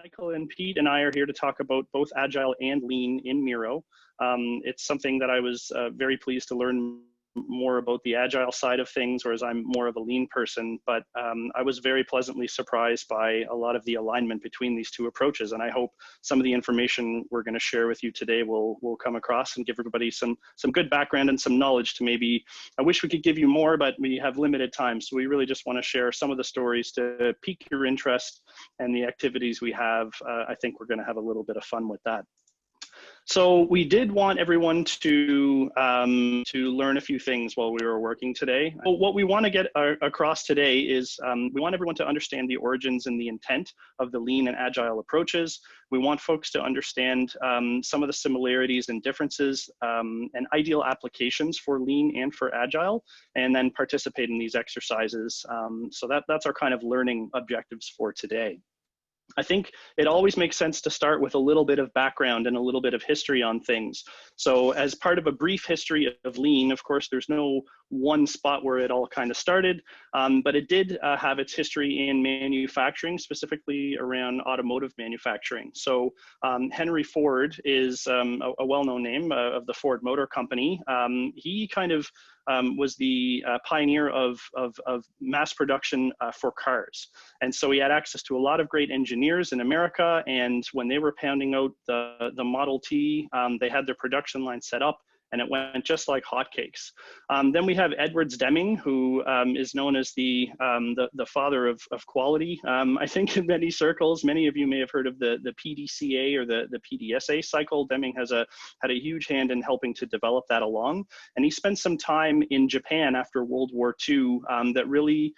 Michael and Pete and I are here to talk about both Agile and Lean in Miro. It's something that I was very pleased to learn more about the Agile side of things, whereas I'm more of a Lean person, but I was very pleasantly surprised by a lot of the alignment between these two approaches. And I hope some of the information we're going to share with you today will come across and give everybody some good background and some knowledge to maybe, I wish we could give you more, but we have limited time. So we really just want to share some of the stories to pique your interest and the activities we have. I think we're going to have a little bit of fun with that. So we did want everyone to learn a few things while we were working today. What we want to get across today is we want everyone to understand the origins and the intent of the Lean and Agile approaches. We want folks to understand some of the similarities and differences and ideal applications for Lean and for Agile, and then participate in these exercises. So that's our kind of learning objectives for today. I think it always makes sense to start with a little bit of background and a little bit of history on things. So as part of a brief history of Lean, of course, there's no one spot where it all kind of started, but it did have its history in manufacturing, specifically around automotive manufacturing. So Henry Ford is a well-known name of the Ford Motor Company. He kind of was the pioneer of mass production for cars. And so he had access to a lot of great engineers in America. And when they were pounding out the Model T, they had their production line set up, and it went just like hotcakes. Then we have Edwards Deming, who is known as the father of quality. I think in many circles, many of you may have heard of the PDCA or the PDSA cycle. Deming had a huge hand in helping to develop that along. And he spent some time in Japan after World War II that really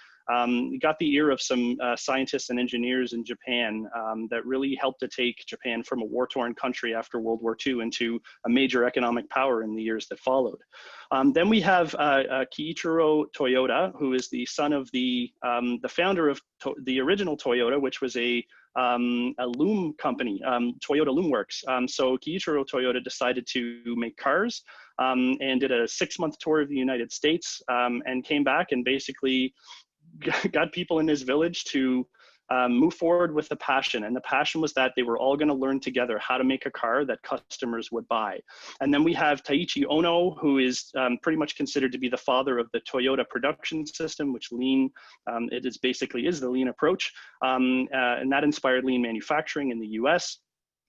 got the ear of some scientists and engineers in Japan that really helped to take Japan from a war-torn country after World War II into a major economic power in the years that followed. Then we have Kiichiro Toyota, who is the son of the founder of the original Toyota, which was a loom company, Toyota Loom Works. So Kiichiro Toyota decided to make cars and did a 6-month tour of the United States and came back and basically got people in his village to move forward with the passion. And the passion was that they were all going to learn together how to make a car that customers would buy. And then we have Taiichi Ohno, who is pretty much considered to be the father of the Toyota production system, which Lean, it is basically is the Lean approach. And that inspired Lean manufacturing in the US.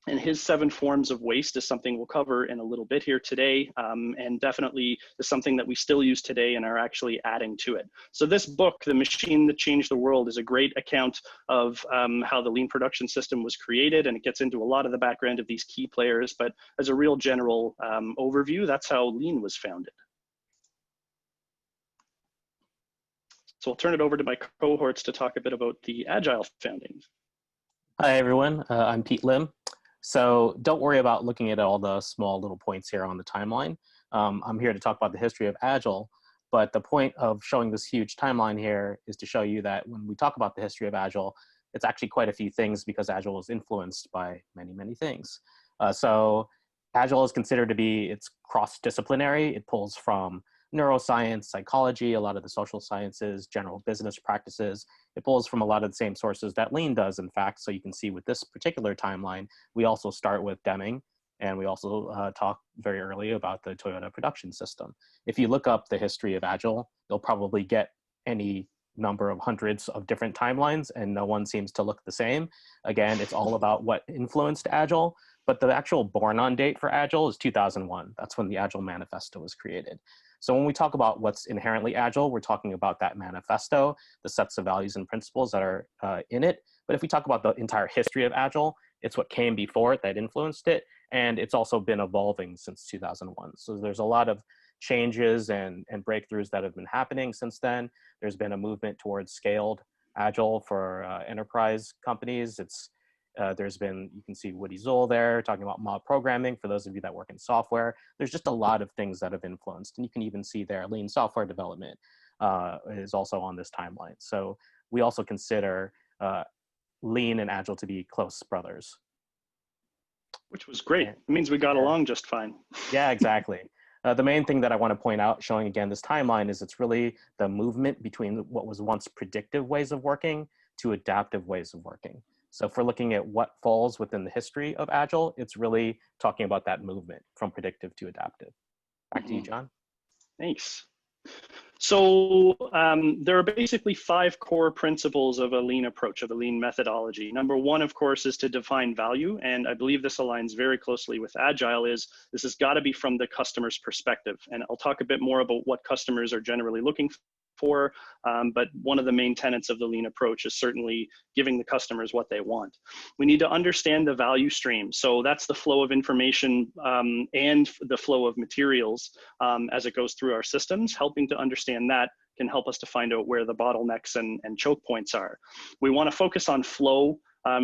And his 7 forms of waste is something we'll cover in a little bit here today, and definitely is something that we still use today and are actually adding to it. So this book, The Machine That Changed the World, is a great account of how the Lean production system was created, and it gets into a lot of the background of these key players, but as a real general overview, that's how Lean was founded. So I'll turn it over to my cohorts to talk a bit about the Agile foundings. Hi everyone, I'm Pete Lim. So don't worry about looking at all the small little points here on the timeline. I'm here to talk about the history of Agile, but the point of showing this huge timeline here is to show you that when we talk about the history of Agile, it's actually quite a few things because Agile is influenced by many, many things. So Agile is considered to be, it's cross-disciplinary. It pulls from neuroscience, psychology, a lot of the social sciences, general business practices. It pulls from a lot of the same sources that Lean does, in fact. So you can see with this particular timeline, we also start with Deming, and we also talk very early about the Toyota production system. If you look up the history of Agile, you'll probably get any number of hundreds of different timelines, and no one seems to look the same. Again, it's all about what influenced Agile, but the actual born-on date for Agile is 2001. That's when the Agile Manifesto was created. So when we talk about what's inherently Agile, we're talking about that manifesto, the sets of values and principles that are in it. But if we talk about the entire history of Agile, it's what came before it that influenced it. And it's also been evolving since 2001. So there's a lot of changes and breakthroughs that have been happening since then. There's been a movement towards scaled Agile for enterprise companies. There's been, you can see Woody Zoll there talking about mob programming for those of you that work in software. There's just a lot of things that have influenced, and you can even see there Lean software development is also on this timeline. So we also consider Lean and Agile to be close brothers. Which was great. It means we got along just fine. Yeah, exactly. The main thing that I want to point out, showing again this timeline, is it's really the movement between what was once predictive ways of working to adaptive ways of working. So if we're looking at what falls within the history of Agile, it's really talking about that movement from predictive to adaptive. Back to you, John. Thanks. So there are basically 5 core principles of a lean approach, of a lean methodology. Number 1, of course, is to define value. And I believe this aligns very closely with Agile. This has got to be from the customer's perspective. And I'll talk a bit more about what customers are generally looking for. But one of the main tenets of the lean approach is certainly giving the customers what they want. We need to understand the value stream. So that's the flow of information and the flow of materials as it goes through our systems. Helping to understand that can help us to find out where the bottlenecks and choke points are. We want to focus on flow,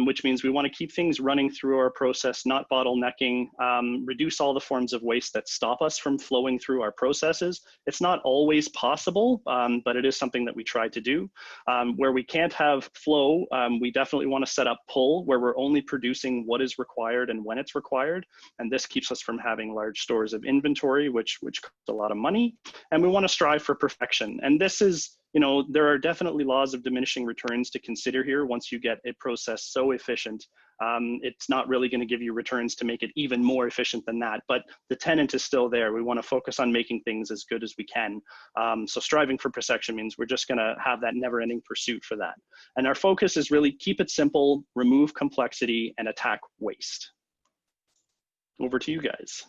which means we want to keep things running through our process, not bottlenecking, reduce all the forms of waste that stop us from flowing through our processes. It's not always possible, but it is something that we try to do. Where we can't have flow, we definitely want to set up pull, where we're only producing what is required and when it's required. And this keeps us from having large stores of inventory, which costs a lot of money. And we want to strive for perfection. And this is, there are definitely laws of diminishing returns to consider here. Once you get a process so efficient, it's not really going to give you returns to make it even more efficient than that. But the tenet is still there. We want to focus on making things as good as we can. So striving for perfection means we're just going to have that never-ending pursuit for that. And our focus is really keep it simple, remove complexity, and attack waste. Over to you guys.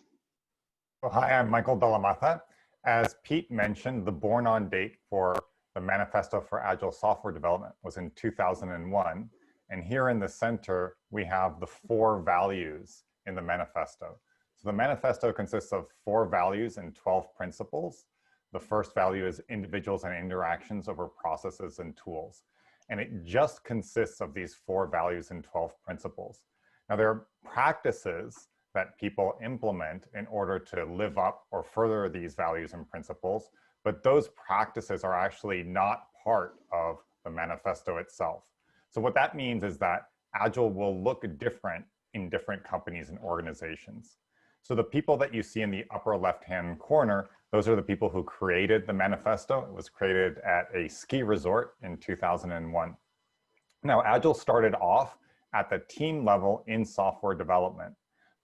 Well, hi, I'm Michael de la Maza. As Pete mentioned, the born-on date for the Manifesto for Agile Software Development was in 2001. And here in the center, we have the 4 values in the manifesto. So the manifesto consists of 4 values and 12 principles. The first value is individuals and interactions over processes and tools. And it just consists of these 4 values and 12 principles. Now, there are practices that people implement in order to live up or further these values and principles, but those practices are actually not part of the manifesto itself. So what that means is that Agile will look different in different companies and organizations. So the people that you see in the upper left-hand corner, those are the people who created the manifesto. It was created at a ski resort in 2001. Now, Agile started off at the team level in software development,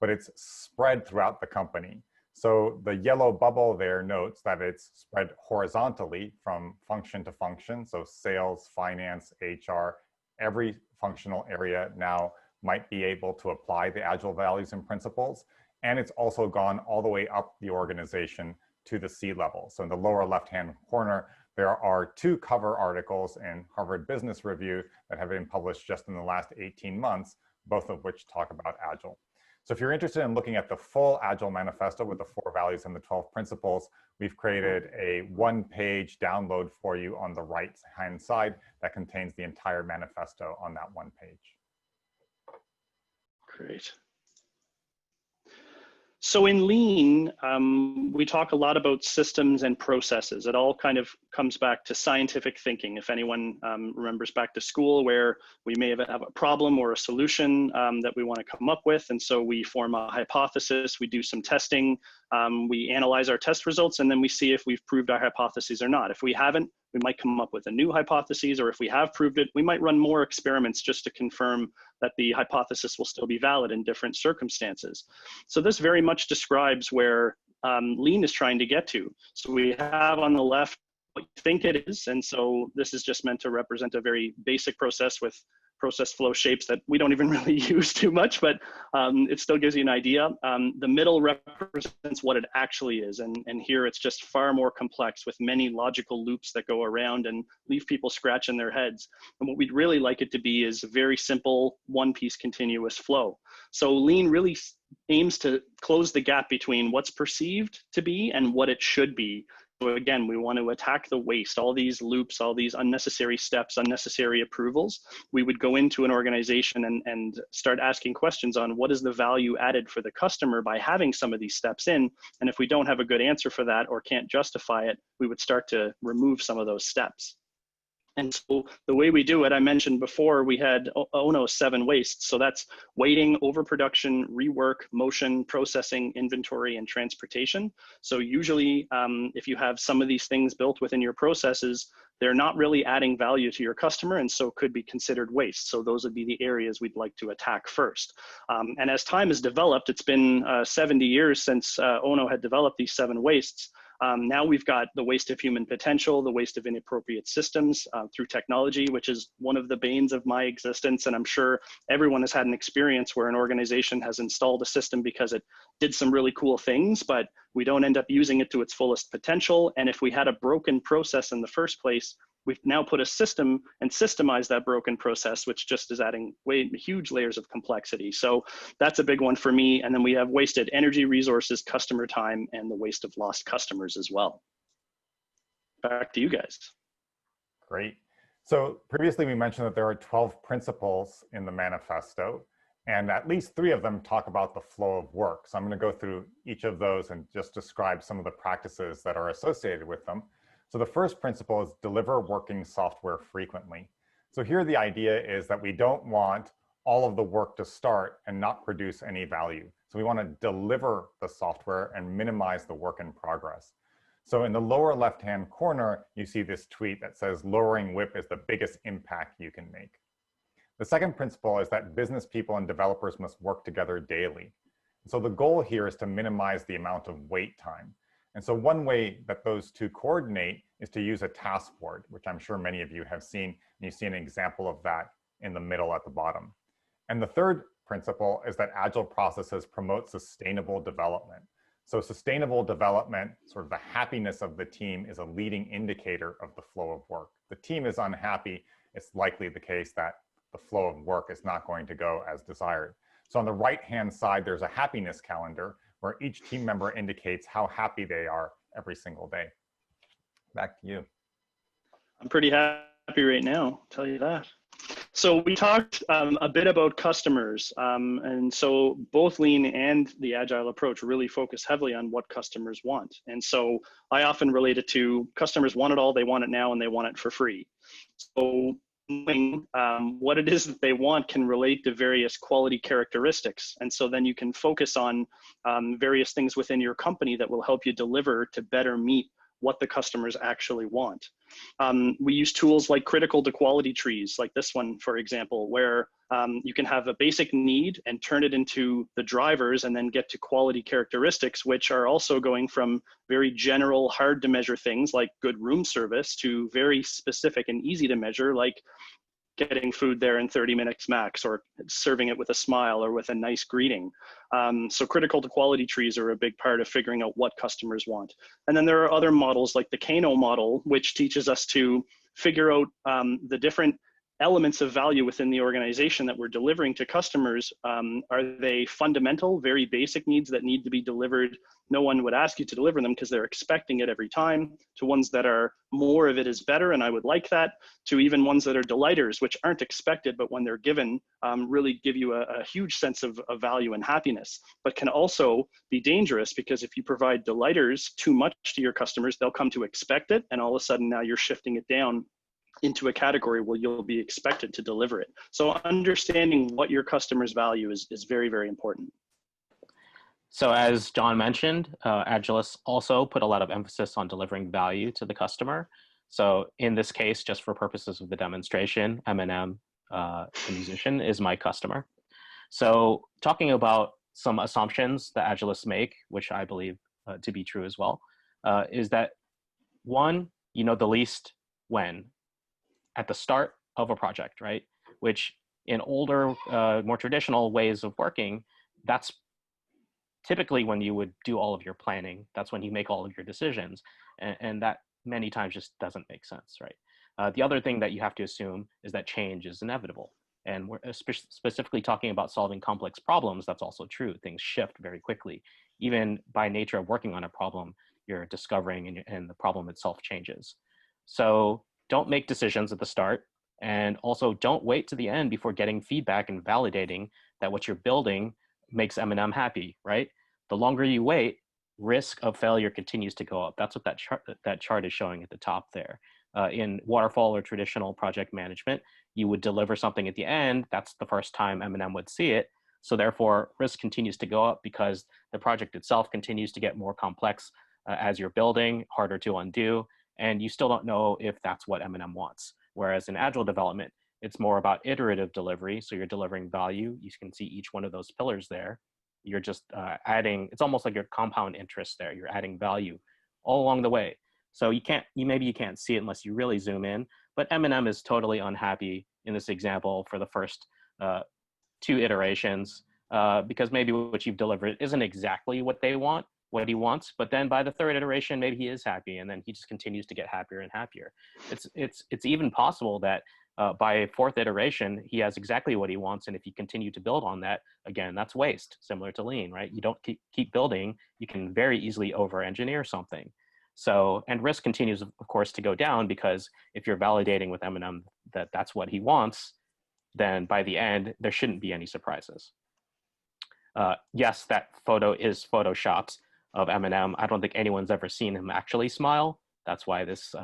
but it's spread throughout the company. So the yellow bubble there notes that it's spread horizontally from function to function. So sales, finance, HR, every functional area now might be able to apply the Agile values and principles. And it's also gone all the way up the organization to the C-level. So in the lower left-hand corner, there are 2 cover articles in Harvard Business Review that have been published just in the last 18 months, both of which talk about Agile. So if you're interested in looking at the full Agile Manifesto with the 4 values and the 12 principles, we've created a 1-page download for you on the right-hand side that contains the entire manifesto on that 1 page. Great. So in Lean, we talk a lot about systems and processes. It all kind of comes back to scientific thinking. If anyone remembers back to school, where we may have a problem or a solution that we want to come up with. And so we form a hypothesis, we do some testing, we analyze our test results, and then we see if we've proved our hypotheses or not. If we haven't, we might come up with a new hypothesis, or if we have proved it, we might run more experiments just to confirm that the hypothesis will still be valid in different circumstances. So this very much describes where Lean is trying to get to. So we have on the left what you think it is, and so this is just meant to represent a very basic process with process flow shapes that we don't even really use too much, but it still gives you an idea. The middle represents what it actually is, and here it's just far more complex with many logical loops that go around and leave people scratching their heads. And what we'd really like it to be is a very simple one-piece continuous flow. So Lean really aims to close the gap between what's perceived to be and what it should be. So again, we want to attack the waste, all these loops, all these unnecessary steps, unnecessary approvals. We would go into an organization and start asking questions on what is the value added for the customer by having some of these steps in. And if we don't have a good answer for that or can't justify it, we would start to remove some of those steps. And so the way we do it, I mentioned before, we had ONO 7 wastes. So that's waiting, overproduction, rework, motion, processing, inventory, and transportation. So usually if you have some of these things built within your processes, they're not really adding value to your customer, and so could be considered waste. So those would be the areas we'd like to attack first. And as time has developed, it's been 70 years since ONO had developed these 7 wastes. Now we've got the waste of human potential, the waste of inappropriate systems through technology, which is one of the banes of my existence. And I'm sure everyone has had an experience where an organization has installed a system because it did some really cool things, but we don't end up using it to its fullest potential. And if we had a broken process in the first place, we've now put a system and systemized that broken process, which just is adding huge layers of complexity. So that's a big one for me. And then we have wasted energy, resources, customer time, and the waste of lost customers as well. Back to you guys. Great. So previously we mentioned that there are 12 principles in the manifesto, and at least 3 of them talk about the flow of work. So I'm going to go through each of those and just describe some of the practices that are associated with them. So the first principle is deliver working software frequently. So here the idea is that we don't want all of the work to start and not produce any value. So we want to deliver the software and minimize the work in progress. So in the lower left-hand corner, you see this tweet that says, lowering WIP is the biggest impact you can make. The second principle is that business people and developers must work together daily. So the goal here is to minimize the amount of wait time. And so one way that those two coordinate is to use a task board, which I'm sure many of you have seen. And you see an example of that in the middle at the bottom. And the third principle is that Agile processes promote sustainable development. So sustainable development, sort of the happiness of the team, is a leading indicator of the flow of work. If the team is unhappy, it's likely the case that the flow of work is not going to go as desired. So on the right-hand side, there's a happiness calendar where each team member indicates how happy they are every single day. Back to you. I'm pretty happy right now, I'll tell you that. So we talked a bit about customers. And so both Lean and the Agile approach really focus heavily on what customers want. And so I often relate it to customers want it all, they want it now, and they want it for free. So what it is that they want can relate to various quality characteristics. And so then you can focus on various things within your company that will help you deliver to better meet what the customers actually want. We use tools like critical to quality trees, like this one, for example, where you can have a basic need and turn it into the drivers and then get to quality characteristics, which are also going from very general, hard to measure things like good room service to very specific and easy to measure, like getting food there in 30 minutes max, or serving it with a smile or with a nice greeting. So critical to quality trees are a big part of figuring out what customers want. And then there are other models like the Kano model, which teaches us to figure out the different elements of value within the organization that we're delivering to customers. Are they fundamental, very basic needs that need to be delivered? No one would ask you to deliver them because they're expecting it every time, to ones that are more of it is better, and I would like that, to even ones that are delighters, which aren't expected, but when they're given, really give you a huge sense of value and happiness, but can also be dangerous because if you provide delighters too much to your customers, they'll come to expect it, and all of a sudden now you're shifting it down into a category where you'll be expected to deliver it. So understanding what your customers value is very, very important. So as John mentioned, Agilists also put a lot of emphasis on delivering value to the customer. So in this case, just for purposes of the demonstration, M&M, the musician, is my customer. So talking about some assumptions that Agilists make, which I believe to be true as well, is that one, you know the least when at the start of a project, right? Which in older, more traditional ways of working, that's typically when you would do all of your planning. That's when you make all of your decisions. And that many times just doesn't make sense, right? The other thing that you have to assume is that change is inevitable. And we're specifically talking about solving complex problems, that's also true. Things shift very quickly. Even by nature of working on a problem, you're discovering and the problem itself changes. So don't make decisions at the start, and also don't wait to the end before getting feedback and validating that what you're building makes M&M happy, right? The longer you wait, risk of failure continues to go up. That's what that chart is showing at the top there. in waterfall or traditional project management, you would deliver something at the end. That's the first time M&M would see it. So therefore, risk continues to go up because the project itself continues to get more complex as you're building, harder to undo, and you still don't know if that's what M&M wants. Whereas in Agile development, it's more about iterative delivery. So you're delivering value. You can see each one of those pillars there. You're just adding, it's almost like your compound interest there. You're adding value all along the way. So maybe you can't see it unless you really zoom in, but M&M is totally unhappy in this example for the first 2 iterations because maybe what you've delivered isn't exactly what he wants, but then by the 3rd iteration, maybe he is happy, and then he just continues to get happier and happier. It's even possible that by 4th iteration, he has exactly what he wants, and if you continue to build on that, again, that's waste, similar to Lean, right? You don't keep building, you can very easily over-engineer something. So, and risk continues, of course, to go down because if you're validating with M&M that that's what he wants, then by the end, there shouldn't be any surprises. Yes, that photo is photoshopped of M&M. I don't think anyone's ever seen him actually smile. That's why this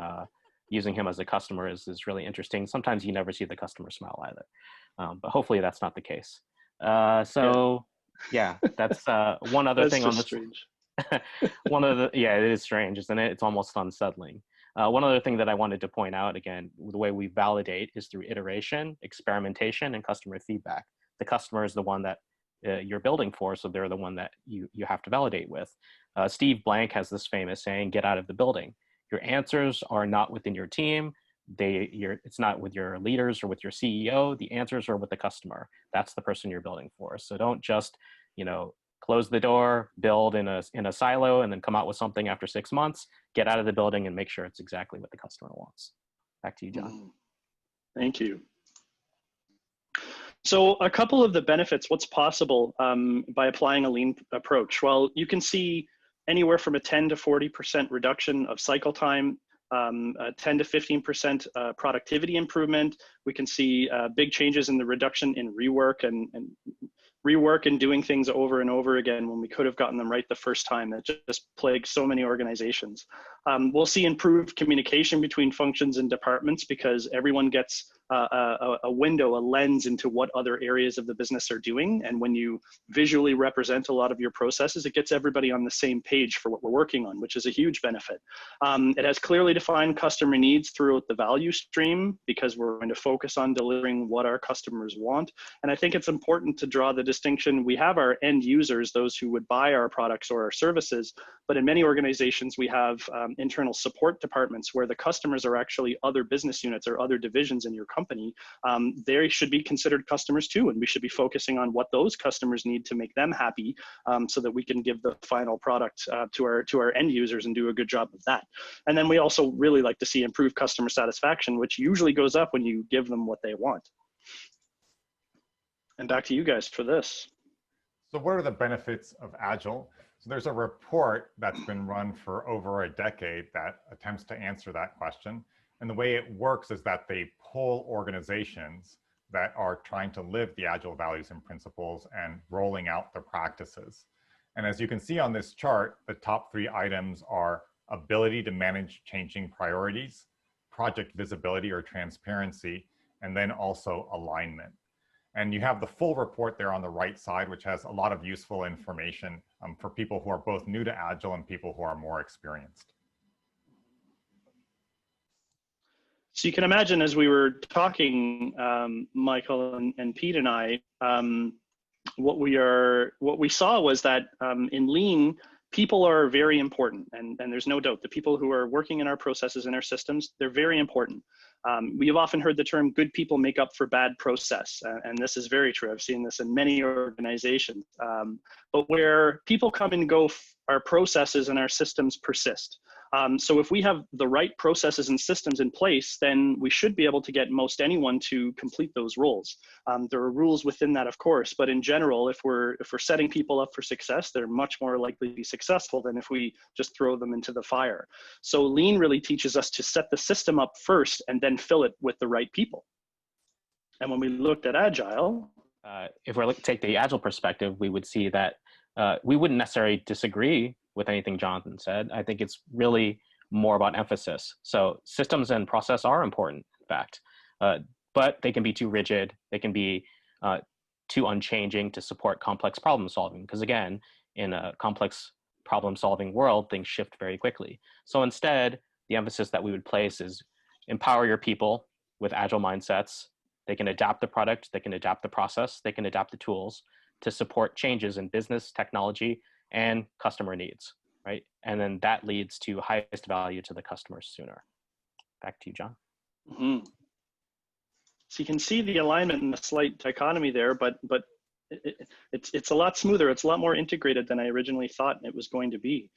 using him as a customer is really interesting. Sometimes you never see the customer smile either, but hopefully that's not the case. Yeah, that's one other thing on this. Strange. It is strange, isn't it? It's almost unsettling. One other thing that I wanted to point out, again, the way we validate is through iteration, experimentation, and customer feedback. The customer is the one that you're building for, so they're the one that you have to validate with. Steve Blank has this famous saying, get out of the building. Your answers are not within your team. It's not with your leaders or with your CEO. The answers are with the customer. That's the person you're building for. So don't just, close the door, build in a silo, and then come out with something after 6 months. Get out of the building and make sure it's exactly what the customer wants. Back to you, John. Thank you. So a couple of the benefits, what's possible by applying a lean approach? Well, you can see anywhere from a 10 to 40% reduction of cycle time, 10 to 15% productivity improvement. We can see big changes in the reduction in rework and doing things over and over again when we could have gotten them right the first time. That just plagues so many organizations. We'll see improved communication between functions and departments because everyone gets a window, a lens into what other areas of the business are doing. And when you visually represent a lot of your processes, it gets everybody on the same page for what we're working on, which is a huge benefit. It has clearly defined customer needs throughout the value stream because we're going to focus on delivering what our customers want. And I think it's important to draw the distinction. We have our end users, those who would buy our products or our services, but in many organizations, we have internal support departments where the customers are actually other business units or other divisions in your company. They should be considered customers too, and we should be focusing on what those customers need to make them happy so that we can give the final product to our end users and do a good job of that. And then we also really like to see improved customer satisfaction, which usually goes up when you give them what they want. And back to you guys for this. So what are the benefits of Agile? So there's a report that's been run for over a decade that attempts to answer that question. And the way it works is that they poll organizations that are trying to live the Agile values and principles and rolling out their practices. And as you can see on this chart, the top 3 items are ability to manage changing priorities, project visibility or transparency, and then also alignment. And you have the full report there on the right side, which has a lot of useful information for people who are both new to Agile and people who are more experienced. So you can imagine as we were talking, Michael and Pete and I, what we saw was that in Lean, people are very important, and there's no doubt the people who are working in our processes and our systems, they're very important. We've often heard the term good people make up for bad process, and this is very true. I've seen this in many organizations. But where people come and go, our processes and our systems persist. So if we have the right processes and systems in place, then we should be able to get most anyone to complete those roles. There are rules within that, of course, but in general, if we're setting people up for success, they're much more likely to be successful than if we just throw them into the fire. So Lean really teaches us to set the system up first and then fill it with the right people. And when we looked at Agile, if we take the Agile perspective, we would see that we wouldn't necessarily disagree with anything Jonathan said. I think it's really more about emphasis. So systems and process are important, in fact, but they can be too rigid. They can be too unchanging to support complex problem solving. Because again, in a complex problem solving world, things shift very quickly. So instead, the emphasis that we would place is empower your people with agile mindsets. They can adapt the product, they can adapt the process, they can adapt the tools to support changes in business, technology, and customer needs, right? And then that leads to highest value to the customers sooner. Back to you, John. Mm-hmm. So you can see the alignment and the slight dichotomy there, but it's a lot smoother. It's a lot more integrated than I originally thought it was going to be.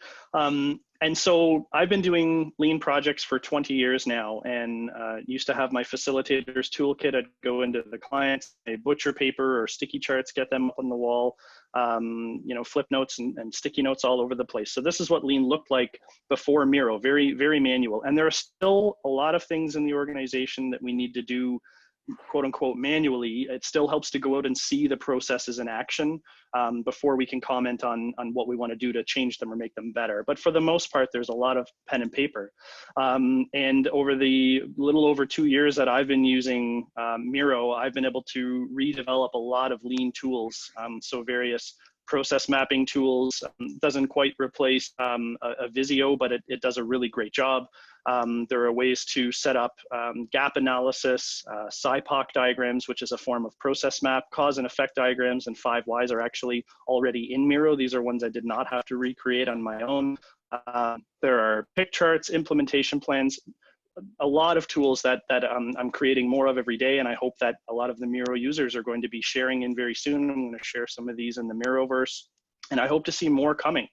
And so I've been doing lean projects for 20 years now, and used to have my facilitators toolkit. I'd go into the clients, a butcher paper or sticky charts, get them up on the wall, flip notes and sticky notes all over the place. So this is what lean looked like before Miro, very, very manual. And there are still a lot of things in the organization that we need to do, quote unquote, manually. It still helps to go out and see the processes in action before we can comment on what we want to do to change them or make them better. But for the most part, there's a lot of pen and paper. And over the little over 2 years that I've been using Miro, I've been able to redevelop a lot of lean tools. So various process mapping tools. Doesn't quite replace a Visio, but it does a really great job. There are ways to set up gap analysis, SIPOC diagrams, which is a form of process map. Cause and effect diagrams and 5 whys are actually already in Miro. These are ones I did not have to recreate on my own. There are pick charts, implementation plans, a lot of tools that I'm creating more of every day, and I hope that a lot of the Miro users are going to be sharing in very soon. I'm going to share some of these in the Miroverse, and I hope to see more coming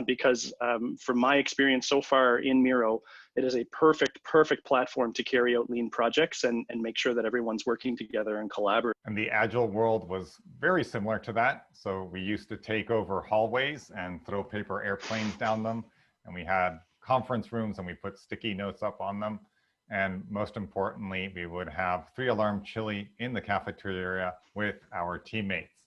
because from my experience so far in Miro, it is a perfect platform to carry out lean projects and make sure that everyone's working together and collaborate. And the Agile world was very similar to that. So we used to take over hallways and throw paper airplanes down them, and we had conference rooms and we put sticky notes up on them. And most importantly, we would have 3-alarm chili in the cafeteria with our teammates.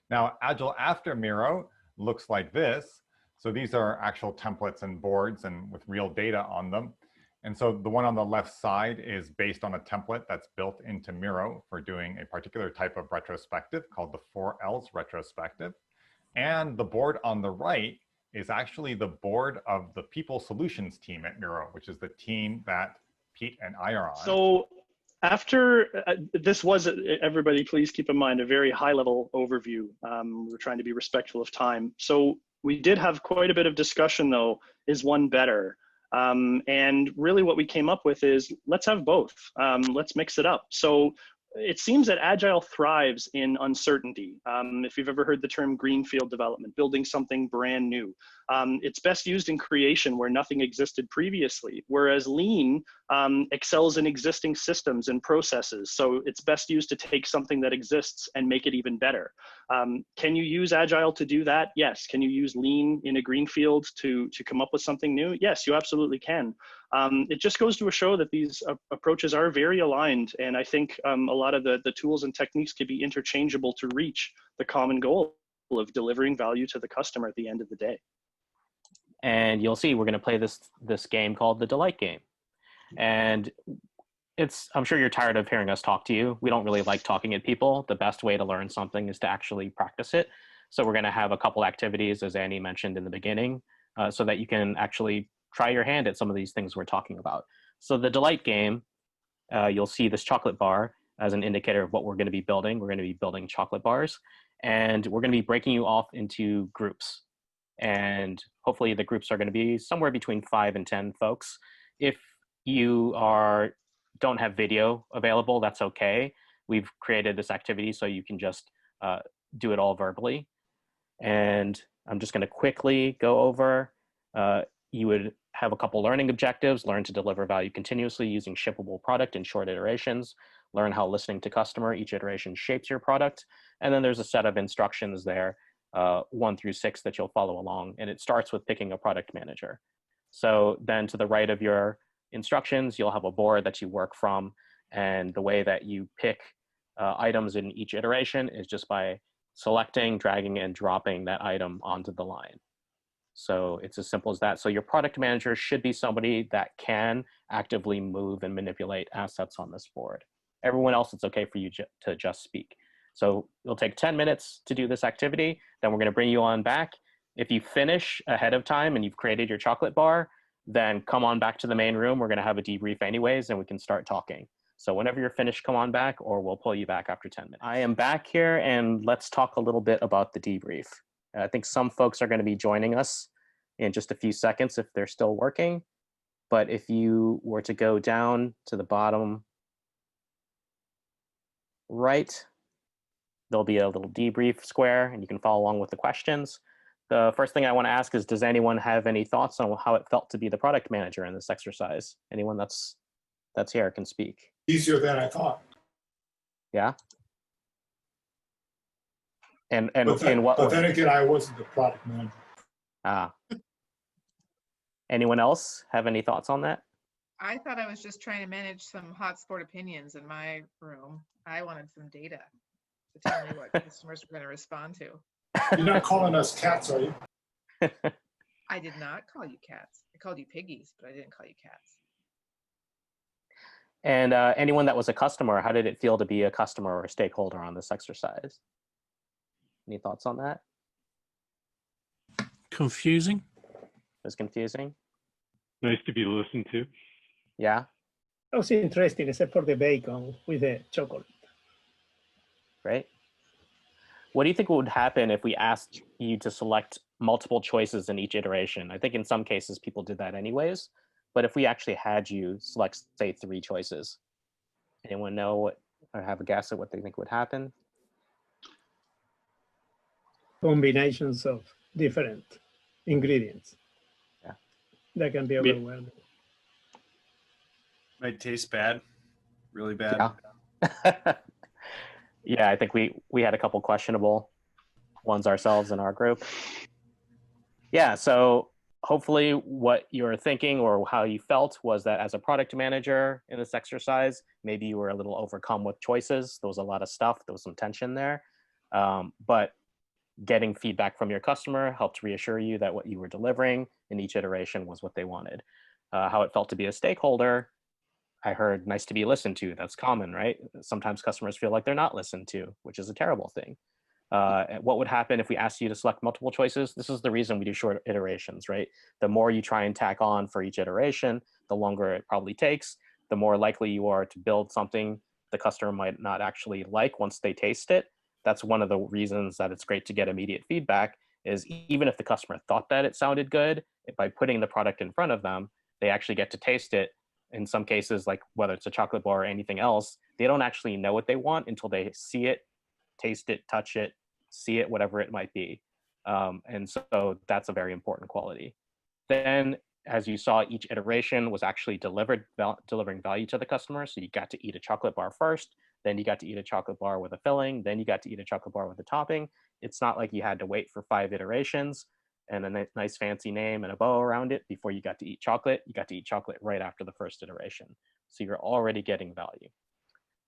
Now, Agile after Miro looks like this. So these are actual templates and boards and with real data on them. And so the one on the left side is based on a template that's built into Miro for doing a particular type of retrospective called the 4Ls retrospective. And the board on the right is actually the board of the people solutions team at Miro, which is the team that Pete and I are on. So after this was, everybody please keep in mind, a very high level overview. We're trying to be respectful of time. So we did have quite a bit of discussion though, is one better? And really what we came up with is, let's have both. Let's mix it up. So it seems that Agile thrives in uncertainty. If you've ever heard the term greenfield development, building something brand new, it's best used in creation where nothing existed previously, whereas Lean excels in existing systems and processes. So it's best used to take something that exists and make it even better. Can you use Agile to do that? Yes. Can you use Lean in a greenfield to come up with something new? Yes, you absolutely can. It just goes to show that these approaches are very aligned, and I think a lot of the tools and techniques can be interchangeable to reach the common goal of delivering value to the customer at the end of the day. And you'll see we're going to play this game called the Delight Game. And I'm sure you're tired of hearing us talk to you. We don't really like talking at people. The best way to learn something is to actually practice it. So we're going to have a couple activities, as Annie mentioned in the beginning, so that you can actually try your hand at some of these things we're talking about. So the Delight Game, you'll see this chocolate bar as an indicator of what we're going to be building. We're going to be building chocolate bars, and we're going to be breaking you off into groups. And hopefully the groups are going to be somewhere between 5 and 10 folks. If you don't have video available, that's okay. We've created this activity so you can just do it all verbally. And I'm just going to quickly go over. You would have a couple learning objectives: learn to deliver value continuously using shippable product in short iterations, learn how listening to customer each iteration shapes your product. And then there's a set of instructions there, 1 through 6, that you'll follow along. And it starts with picking a product manager. So then to the right of your instructions, you'll have a board that you work from. And the way that you pick items in each iteration is just by selecting, dragging, and dropping that item onto the line. So it's as simple as that. So your product manager should be somebody that can actively move and manipulate assets on this board. Everyone else, it's okay for you to just speak. So it'll take 10 minutes to do this activity. Then we're going to bring you on back. If you finish ahead of time and you've created your chocolate bar, then come on back to the main room. We're going to have a debrief anyways, and we can start talking. So whenever you're finished, come on back, or we'll pull you back after 10 minutes. I am back here, and let's talk a little bit about the debrief. I think some folks are going to be joining us in just a few seconds if they're still working. But if you were to go down to the bottom right, there'll be a little debrief square, and you can follow along with the questions. The first thing I want to ask is, does anyone have any thoughts on how it felt to be the product manager in this exercise? Anyone that's here can speak. Easier than I thought. Yeah. And But in what way? then again, I wasn't the product manager. Ah. Anyone else have any thoughts on that? I thought I was just trying to manage some hotspot opinions in my room. I wanted some data to tell me what customers were going to respond to. You're not calling us cats, are you? I did not call you cats. I called you piggies, but I didn't call you cats. And anyone that was a customer, how did it feel to be a customer or a stakeholder on this exercise? Any thoughts on that? Confusing. It was confusing? Nice to be listened to. Yeah? That was interesting, except for the bacon with the chocolate. Great. What do you think would happen if we asked you to select multiple choices in each iteration? I think in some cases people did that anyways, but if we actually had you select, say, 3 choices, anyone know what, or have a guess at what they think would happen? Combinations of different ingredients. Yeah. That can be overwhelming. Might taste bad, really bad. Yeah. Yeah, I think we had a couple questionable ones ourselves in our group. Yeah, so hopefully what you're thinking or how you felt was that as a product manager in this exercise, maybe you were a little overcome with choices. There was a lot of stuff, there was some tension there. But getting feedback from your customer helped reassure you that what you were delivering in each iteration was what they wanted. How it felt to be a stakeholder, I heard nice to be listened to. That's common, right? Sometimes customers feel like they're not listened to, which is a terrible thing. What would happen if we asked you to select multiple choices? This is the reason we do short iterations, right? The more you try and tack on for each iteration, the longer it probably takes, the more likely you are to build something the customer might not actually like once they taste it. That's one of the reasons that it's great to get immediate feedback, is even if the customer thought that it sounded good, by putting the product in front of them, they actually get to taste it. In some cases, like whether it's a chocolate bar or anything else, they don't actually know what they want until they see it, taste it, touch it, see it, whatever it might be. And so that's a very important quality. Then, as you saw, each iteration was actually delivering value to the customer. So you got to eat a chocolate bar first, then you got to eat a chocolate bar with a filling, then you got to eat a chocolate bar with a topping. It's not like you had to wait for 5 iterations and a nice fancy name and a bow around it before you got to eat chocolate. You got to eat chocolate right after the first iteration. So you're already getting value.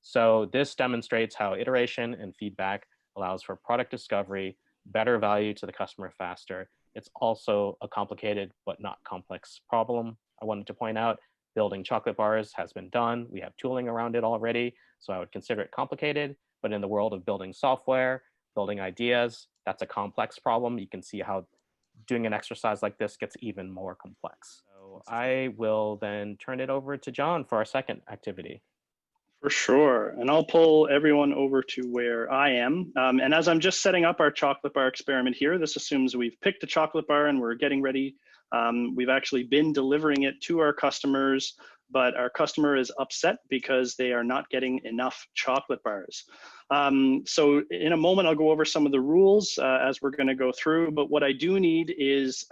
So this demonstrates how iteration and feedback allows for product discovery, better value to the customer faster. It's also a complicated but not complex problem. I wanted to point out, building chocolate bars has been done. We have tooling around it already, so I would consider it complicated. But in the world of building software, building ideas, that's a complex problem. You can see how doing an exercise like this gets even more complex. So I will then turn it over to John for our second activity. For sure. And I'll pull everyone over to where I am. And as I'm just setting up our chocolate bar experiment here, this assumes we've picked a chocolate bar and we're getting ready. We've actually been delivering it to our customers, but our customer is upset because they are not getting enough chocolate bars. So in a moment, I'll go over some of the rules as we're going to go through, but what I do need is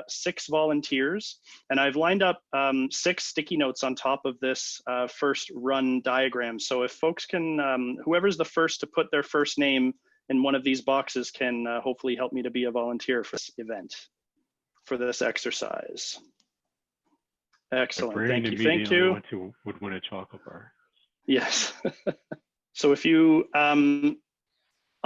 6 volunteers, and I've lined up 6 sticky notes on top of this first run diagram. So if folks can, whoever's the first to put their first name in one of these boxes can hopefully help me to be a volunteer for this event, for this exercise. Excellent, thank you, thank you. Would win a chocolate bar. Yes. So if you, on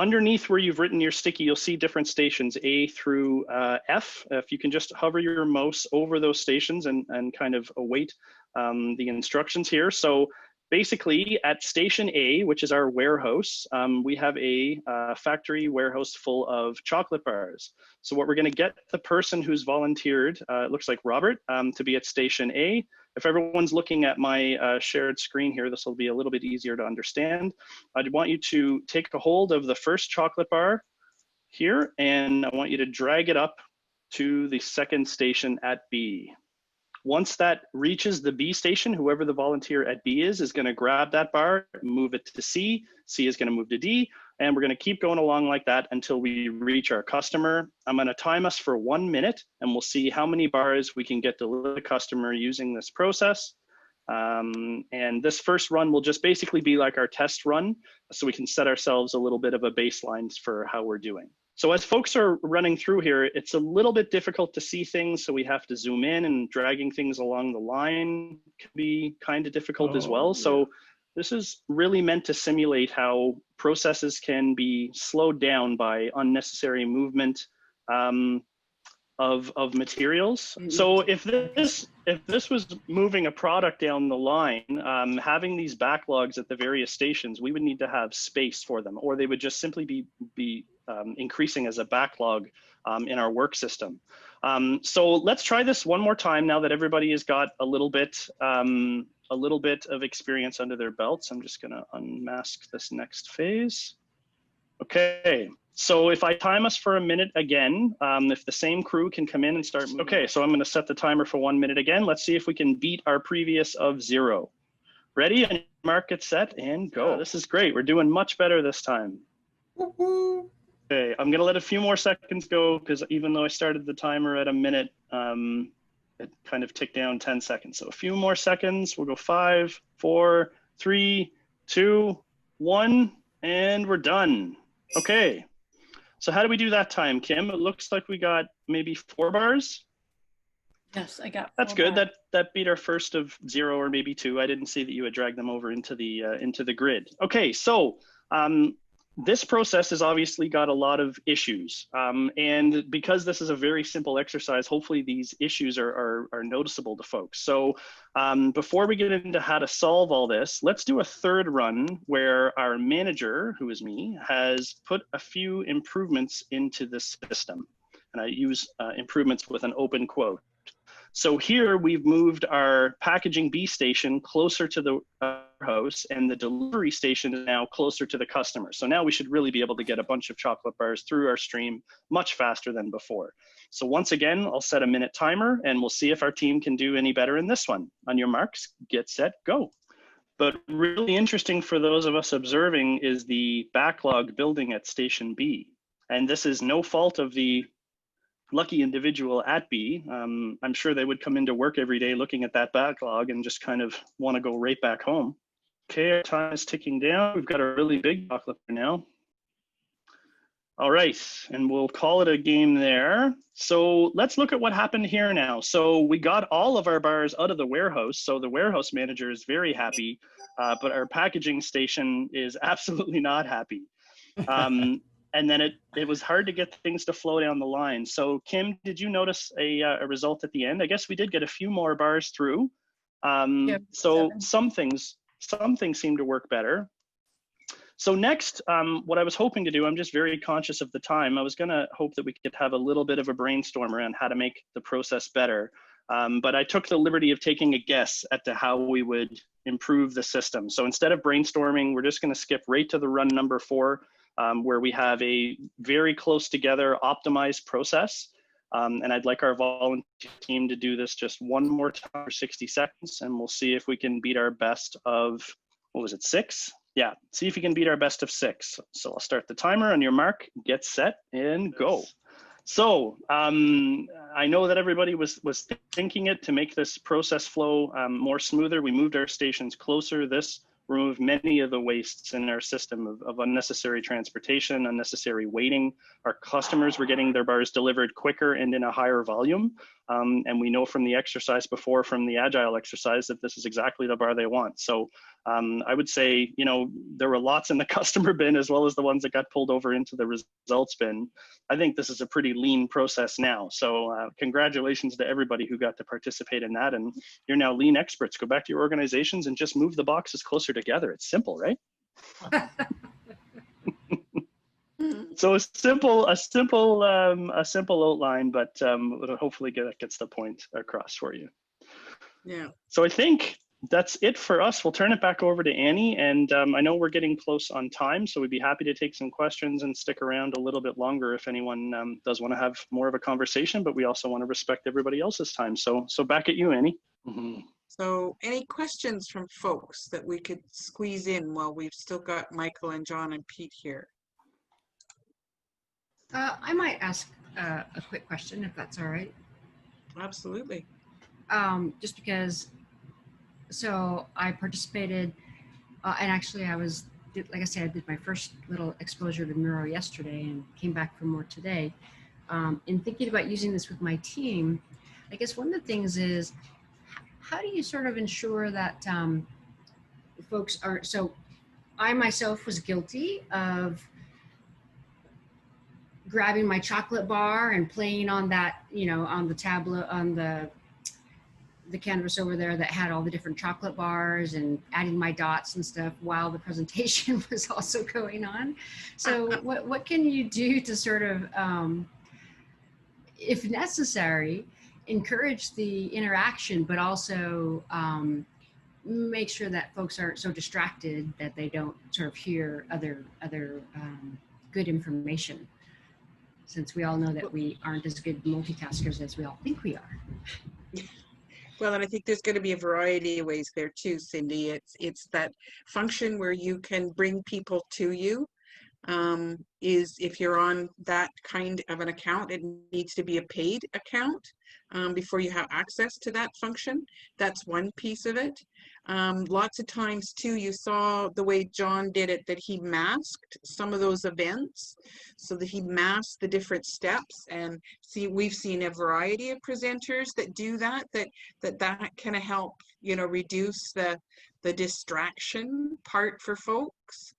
underneath where you've written your sticky, you'll see different stations, A through F. If you can just hover your mouse over those stations and kind of await the instructions here. So basically at station A, which is our warehouse, we have a factory warehouse full of chocolate bars. So what we're gonna get the person who's volunteered, it looks like Robert, to be at station A. If everyone's looking at my shared screen here, this will be a little bit easier to understand. I'd want you to take a hold of the first chocolate bar here, and I want you to drag it up to the second station at B. Once that reaches the B station, whoever the volunteer at B is gonna grab that bar, move it to C, C is gonna move to D, and we're gonna keep going along like that until we reach our customer. I'm gonna time us for 1 minute, and we'll see how many bars we can get to the customer using this process. And this first run will just basically be like our test run, so we can set ourselves a little bit of a baseline for how we're doing. So as folks are running through here, it's a little bit difficult to see things, so we have to zoom in, and dragging things along the line can be kind of difficult as well. So this is really meant to simulate how processes can be slowed down by unnecessary movement of materials. So if this was moving a product down the line, having these backlogs at the various stations, we would need to have space for them, or they would just simply be increasing as a backlog in our work system. So let's try this one more time now that everybody has got a little bit of experience under their belts. I'm just gonna unmask this next phase. Okay, so if I time us for a minute again, if the same crew can come in and start moving. Okay, so I'm gonna set the timer for 1 minute again. Let's see if we can beat our previous of 0. Ready? And mark, get set, and go. This is great, we're doing much better this time. Okay, I'm gonna let a few more seconds go, because even though I started the timer at a minute, it kind of ticked down 10 seconds. So a few more seconds, we'll go 5, 4, 3, 2, 1, and we're done. Okay, so how do we do that time, Kim? It looks like we got maybe 4 bars. Yes, I got. That's good. That beat our first of 0 or maybe 2. I didn't see that you had dragged them over into the grid. Okay, so this process has obviously got a lot of issues, and because this is a very simple exercise, hopefully these issues are noticeable to folks. So before we get into how to solve all this, let's do a third run where our manager, who is me, has put a few improvements into the system. And I use improvements with an open quote. So here we've moved our packaging B station closer to the warehouse, and the delivery station is now closer to the customer. So now we should really be able to get a bunch of chocolate bars through our stream much faster than before. So once again, I'll set a minute timer, and we'll see if our team can do any better in this one. On your marks, get set, go. But really interesting for those of us observing is the backlog building at station B. And this is no fault of the lucky individual at B. I'm sure they would come into work every day looking at that backlog and just kind of want to go right back home. Okay, our time is ticking down. We've got a really big chocolate bar now. All right, and we'll call it a game there. So let's look at what happened here now. So we got all of our bars out of the warehouse. So the warehouse manager is very happy, but our packaging station is absolutely not happy. And then it was hard to get things to flow down the line. So Kim, did you notice a result at the end? I guess we did get a few more bars through. Yep, so 7. some things seem to work better. So next, what I was hoping to do, I'm just very conscious of the time. I was gonna hope that we could have a little bit of a brainstorm around how to make the process better. But I took the liberty of taking a guess at how we would improve the system. So instead of brainstorming, we're just gonna skip right to the run number 4. Where we have a very close together optimized process. And I'd like our volunteer team to do this just one more time for 60 seconds, and we'll see if we can beat our best of, what was it, 6? Yeah, see if you can beat our best of 6. So I'll start the timer. On your mark, get set, and go. So I know that everybody was thinking it to make this process flow more smoother. We moved our stations closer. This removed many of the wastes in our system of unnecessary transportation, unnecessary waiting. Our customers were getting their bars delivered quicker and in a higher volume. And we know from the exercise before, from the Agile exercise, that this is exactly the bar they want. So I would say, you know, there were lots in the customer bin as well as the ones that got pulled over into the results bin. I think this is a pretty lean process now. So congratulations to everybody who got to participate in that. And you're now lean experts. Go back to your organizations and just move the boxes closer together. It's simple, right? So a simple outline, but hopefully gets the point across for you. Yeah. So I think that's it for us. We'll turn it back over to Annie, and I know we're getting close on time, so we'd be happy to take some questions and stick around a little bit longer if anyone does want to have more of a conversation, but we also want to respect everybody else's time. So back at you, Annie. Mm-hmm. So any questions from folks that we could squeeze in while we've still got Michael and John and Pete here? I might ask a quick question, if that's all right. Absolutely. Just because, so I participated, and actually like I said, I did my first little exposure to Miro yesterday and came back for more today. In thinking about using this with my team, I guess one of the things is, how do you sort of ensure that folks are, so I myself was guilty of grabbing my chocolate bar and playing on that, you know, on the tablet, on the canvas over there that had all the different chocolate bars, and adding my dots and stuff while the presentation was also going on. So what can you do to sort of, if necessary, encourage the interaction, but also make sure that folks aren't so distracted that they don't sort of hear other good information, since we all know that we aren't as good multitaskers as we all think we are. Well, and I think there's going to be a variety of ways there too, Cindy. It's that function where you can bring people to you. Is if you're on that kind of an account, it needs to be a paid account before you have access to that function. That's one piece of it. Lots of times too, you saw the way John did it, that he masked some of those events so that he masked the different steps. And we've seen a variety of presenters that do that kind of help, you know, reduce the distraction part for folks.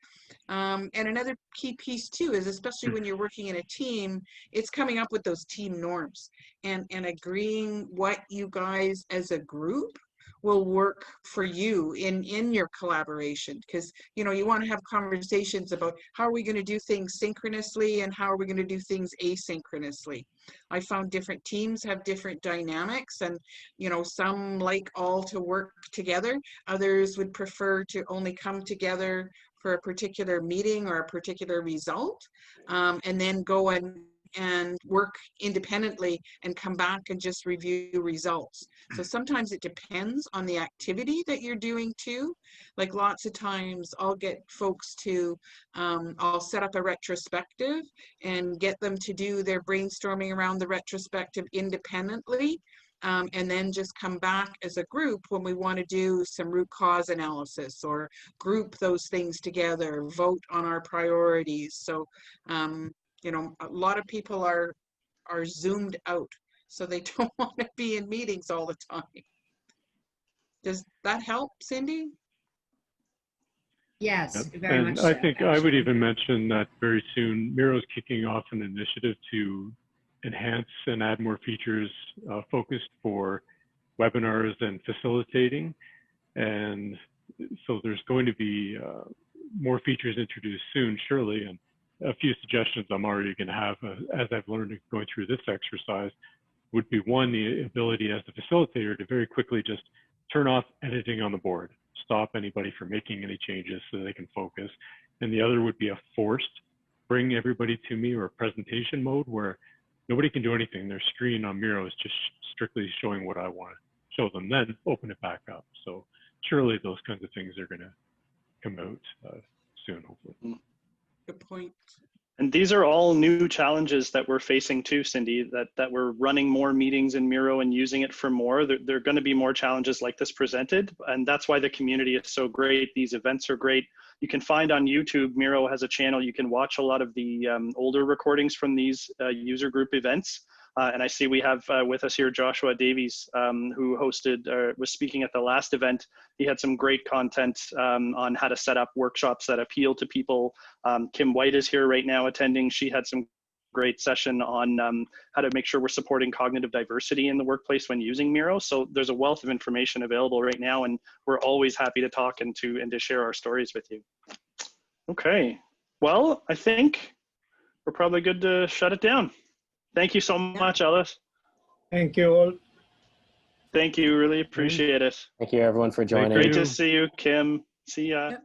And another key piece too is, especially when you're working in a team, it's coming up with those team norms and agreeing what you guys as a group will work for you in your collaboration. Because, you know, you want to have conversations about how are we going to do things synchronously and how are we going to do things asynchronously. I found different teams have different dynamics, and, you know, some like all to work together. Others would prefer to only come together for a particular meeting or a particular result, and then go and work independently and come back and just review results. So sometimes it depends on the activity that you're doing too. Like lots of times I'll get folks to, I'll set up a retrospective and get them to do their brainstorming around the retrospective independently. And then just come back as a group when we want to do some root cause analysis or group those things together, vote on our priorities. So, you know, a lot of people are zoomed out, so they don't want to be in meetings all the time. Does that help, Cindy? Yes, Yep. very much And I so, think I would even mention that very soon Miro's kicking off an initiative to enhance and add more features focused for webinars and facilitating. And so there's going to be more features introduced soon, surely. And a few suggestions I'm already going to have as I've learned going through this exercise would be, one, the ability as the facilitator to very quickly just turn off editing on the board, stop anybody from making any changes so they can focus. And the other would be a forced bring everybody to me or presentation mode where nobody can do anything. Their screen on Miro is just strictly showing what I want to show them, then open it back up. So surely those kinds of things are going to come out soon, hopefully. Good point. And these are all new challenges that we're facing too, Cindy, that we're running more meetings in Miro and using it for more. There are going to be more challenges like this presented. And that's why the community is so great. These events are great. You can find on YouTube, Miro has a channel. You can watch a lot of the older recordings from these user group events. And I see we have with us here Joshua Davies, who was speaking at the last event. He had some great content on how to set up workshops that appeal to people. Kim White is here right now attending. She had some great session on how to make sure we're supporting cognitive diversity in the workplace when using Miro. So there's a wealth of information available right now, and we're always happy to talk and to share our stories with you. Okay, well, I think we're probably good to shut it down. Thank you so much, Ellis. Thank you all. Thank you, really appreciate it. Thank you everyone for joining. Great to see you, Kim. See ya. Yep.